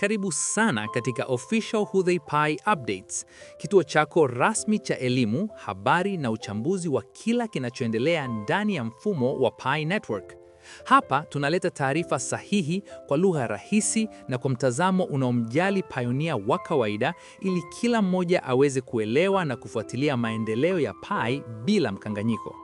Karibu sana katika Official Who They Pi Updates, kituo chako rasmi cha elimu, habari na uchambuzi wa kila kinachoendelea ndani ya mfumo wa Pi Network. Hapa tunaleta taarifa sahihi kwa lugha rahisi na kwa mtazamo unaomjali pioneer wa kawaida, ili kila mmoja aweze kuelewa na kufuatilia maendeleo ya Pi bila mkanganyiko.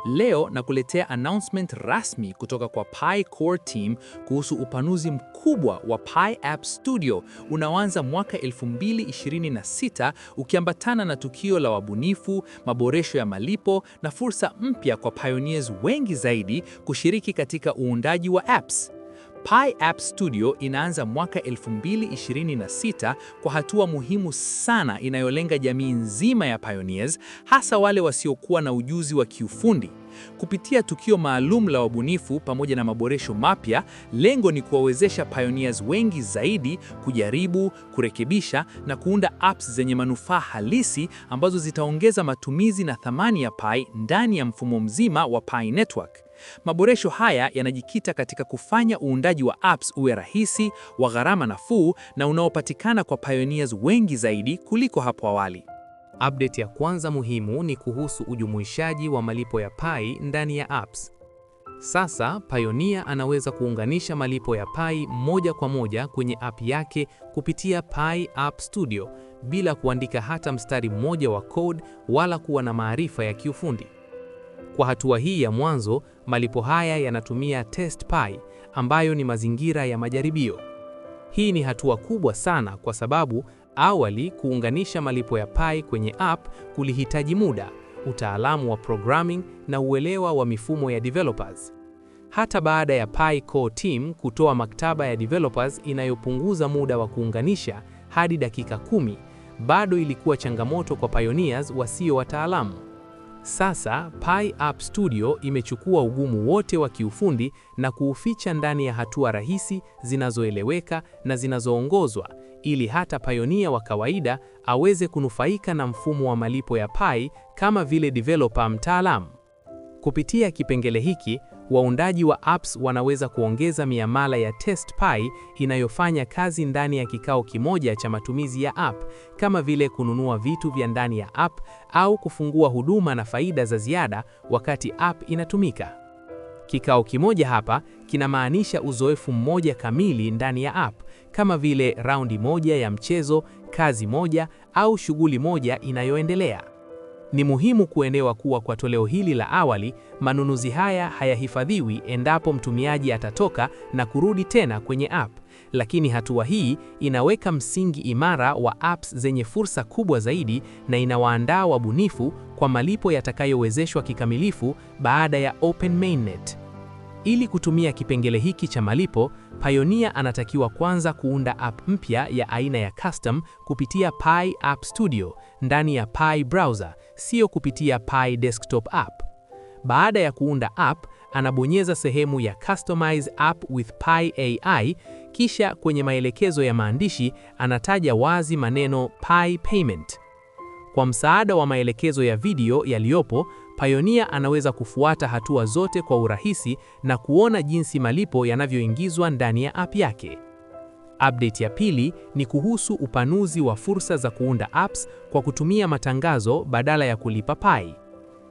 Leo nakuletea announcement rasmi kutoka kwa Pi Core Team kuhusu upanuzi mkubwa wa Pi App Studio unaoanza mwaka 2026, ukiambatana na tukio la wabunifu, maboresho ya malipo na fursa mpya kwa pioneers wengi zaidi kushiriki katika uundaji wa apps. Pi App Studio inaanza mwaka 2026 kwa hatua muhimu sana inayolenga jamii nzima ya pioneers, hasa wale wasiokuwa na ujuzi wa kiufundi. Kupitia tukio maalum la wabunifu pamoja na maboresho mapya, lengo ni kuwawezesha pioneers wengi zaidi kujaribu, kurekebisha na kuunda apps zenye manufaa halisi ambazo zitaongeza matumizi na thamani ya Pi ndani ya mfumo mzima wa Pi Network. Maboresho haya yanajikita katika kufanya uundaji wa apps uwe rahisi, wa gharama nafuu na unaopatikana kwa pioneers wengi zaidi kuliko hapo awali. Update ya kwanza muhimu ni kuhusu ujumuishaji wa malipo ya Pi ndani ya apps. Sasa pioneer anaweza kuunganisha malipo ya Pi moja kwa moja kwenye app yake kupitia Pi App Studio bila kuandika hata mstari mmoja wa code wala kuwa na maarifa ya kiufundi. Kwa hatua hii ya mwanzo, malipo haya yanatumia Test Pi, ambayo ni mazingira ya majaribio. Hii ni hatua kubwa sana kwa sababu awali kuunganisha malipo ya Pi kwenye app kulihitaji muda, utaalamu wa programming na uelewa wa mifumo ya developers. Hata baada ya Pi Core Team kutoa maktaba ya developers inayopunguza muda wa kuunganisha hadi dakika 10, bado ilikuwa changamoto kwa pioneers wasio wataalamu. Sasa Pi App Studio imechukua ugumu wote wa kiufundi na kuuficha ndani ya hatua rahisi zinazoeleweka na zinazoongozwa, ili hata pioneer wa kawaida aweze kunufaika na mfumo wa malipo ya Pi kama vile developer mtaalamu. Kupitia kipengele hiki, waundaji wa apps wanaweza kuongeza miamala ya Test Pi inayofanya kazi ndani ya kikao kimoja cha matumizi ya app, kama vile kununua vitu vya ndani ya app au kufungua huduma na faida za ziada wakati app inatumika. Kikao kimoja hapa kinamaanisha uzoefu mmoja kamili ndani ya app, kama vile raundi moja ya mchezo, kazi moja au shughuli moja inayoendelea. Ni muhimu kuelewa kuwa kwa toleo hili la awali, manunuzi haya hayahifadhiwi endapo mtumiaji atatoka na kurudi tena kwenye app, lakini hatua hii inaweka msingi imara wa apps zenye fursa kubwa zaidi na inawaandaa wabunifu kwa malipo yatakayowezeshwa kikamilifu baada ya Open Mainnet. Ili kutumia kipengele hiki cha malipo, pioneer anatakiwa kwanza kuunda app mpya ya aina ya custom kupitia Pi App Studio ndani ya Pi Browser, sio kupitia Pi Desktop App. Baada ya kuunda app, anabonyeza sehemu ya Customize App with Pi AI, kisha kwenye maelekezo ya maandishi anataja wazi maneno Pi Payment. Kwa msaada wa maelekezo ya video yaliyopo, pioneer anaweza kufuata hatua zote kwa urahisi na kuona jinsi malipo yanavyoingizwa ndani ya app yake. Update ya pili ni kuhusu upanuzi wa fursa za kuunda apps kwa kutumia matangazo badala ya kulipa Pi.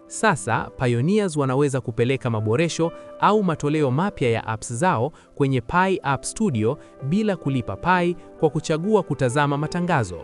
Sasa pioneers wanaweza kupeleka maboresho au matoleo mapya ya apps zao kwenye Pi App Studio bila kulipa Pi kwa kuchagua kutazama matangazo.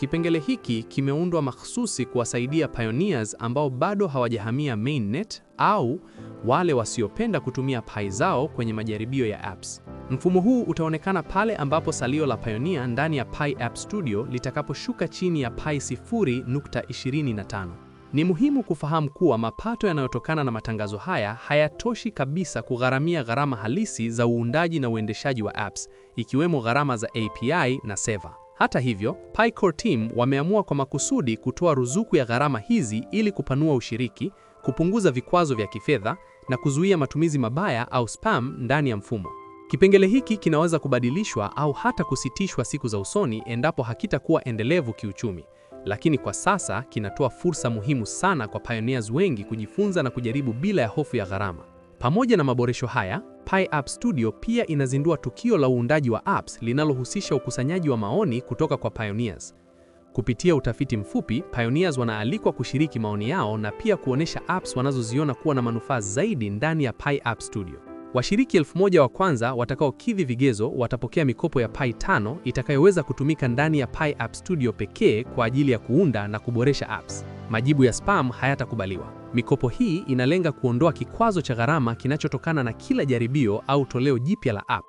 Kipengele hiki kimeundwa mahsusi kuwasaidia pioneers ambao bado hawajahamia mainnet au wale wasiopenda kutumia Pi zao kwenye majaribio ya apps. Mfumo huu utaonekana pale ambapo salio la pioneer ndani ya Pi App Studio litakaposhuka chini ya Pi 0.25. Ni muhimu kufahamu kuwa mapato yanayotokana na matangazo haya hayatoshi kabisa kugharamia gharama halisi za uundaji na uendeshaji wa apps, ikiwemo gharama za API na server. Hata hivyo, Pi Core Team wameamua kwa makusudi kutoa ruzuku ya gharama hizi ili kupanua ushiriki, kupunguza vikwazo vya kifedha na kuzuia matumizi mabaya au spam ndani ya mfumo. Kipengele hiki kinaweza kubadilishwa au hata kusitishwa siku za usoni endapo hakitakuwa endelevu kiuchumi, lakini kwa sasa kinatoa fursa muhimu sana kwa pioneers wengi kujifunza na kujaribu bila ya hofu ya gharama. Pamoja na maboresho haya, Pi App Studio pia inazindua tukio la uundaji wa apps linalohusisha ukusanyaji wa maoni kutoka kwa pioneers. Kupitia utafiti mfupi, pioneers wanaalikwa kushiriki maoni yao na pia kuonesha apps wanazoziona kuwa na manufaa zaidi ndani ya Pi App Studio. Washiriki 1000 wa kwanza watakaokidhi vigezo watapokea mikopo ya Pi 5 itakayoweza kutumika ndani ya Pi App Studio pekee kwa ajili ya kuunda na kuboresha apps. Majibu ya spam hayatakubaliwa. Mikopo hii inalenga kuondoa kikwazo cha gharama kinachotokana na kila jaribio au toleo jipya la app,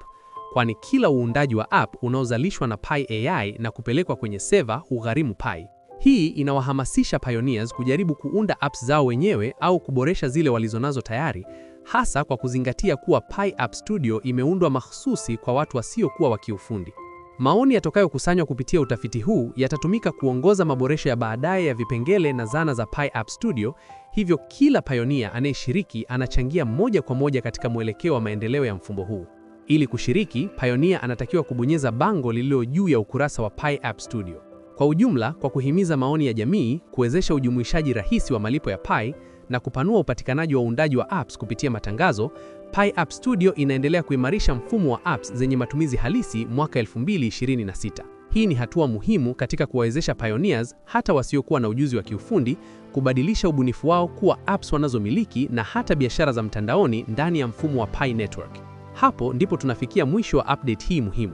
kwani kila uundaji wa app unaozalishwa na Pi AI na kupelekwa kwenye seva hugharimu Pi. Hii inawahamasisha pioneers kujaribu kuunda apps zao wenyewe au kuboresha zile walizonazo tayari, hasa kwa kuzingatia kuwa Pi App Studio imeundwa mahsusi kwa watu wasiokuwa wa kiufundi. Maoni yatakayokusanywa kupitia utafiti huu yatatumika kuongoza maboresho ya baadaye ya vipengele na zana za Pi App Studio, hivyo kila pioneer anayeshiriki anachangia moja kwa moja katika mwelekeo wa maendeleo ya mfumo huu. Ili kushiriki, pioneer anatakiwa kubonyeza bango lililo juu ya ukurasa wa Pi App Studio. Kwa ujumla, kwa kuhimiza maoni ya jamii, kuwezesha ujumuishaji rahisi wa malipo ya Pi na kupanua upatikanaji wa uundaji wa apps kupitia matangazo, Pi App Studio inaendelea kuimarisha mfumo wa apps zenye matumizi halisi mwaka 2026. Hii ni hatua muhimu katika kuwawezesha pioneers, hata wasiokuwa na ujuzi wa kiufundi, kubadilisha ubunifu wao kuwa apps wanazomiliki na hata biashara za mtandaoni ndani ya mfumo wa Pi Network. Hapo ndipo tunafikia mwisho wa update hii muhimu.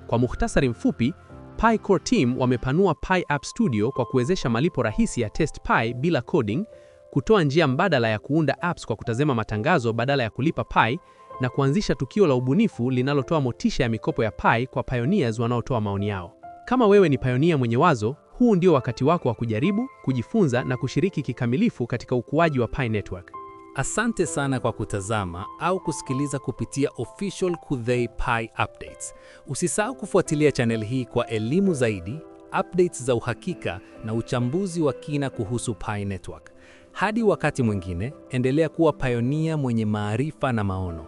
Kwa mukhtasari mfupi, Pi Core Team wamepanua Pi App Studio kwa kuwezesha malipo rahisi ya Test Pi bila coding, kutoa njia mbadala ya kuunda apps kwa kutazama matangazo badala ya kulipa Pi, na kuanzisha tukio la ubunifu linalotoa motisha ya mikopo ya Pi kwa pioneers wanaotoa maoni yao. Kama wewe ni pioneer mwenye wazo, huu ndio wakati wako wa kujaribu, kujifunza na kushiriki kikamilifu katika ukuaji wa Pi Network. Asante sana kwa kutazama au kusikiliza kupitia Official Khudhey Pi Updates. Usisahau kufuatilia channel hii kwa elimu zaidi, updates za uhakika na uchambuzi wa kina kuhusu Pi Network. Hadi wakati mwingine, endelea kuwa pioneer mwenye maarifa na maono.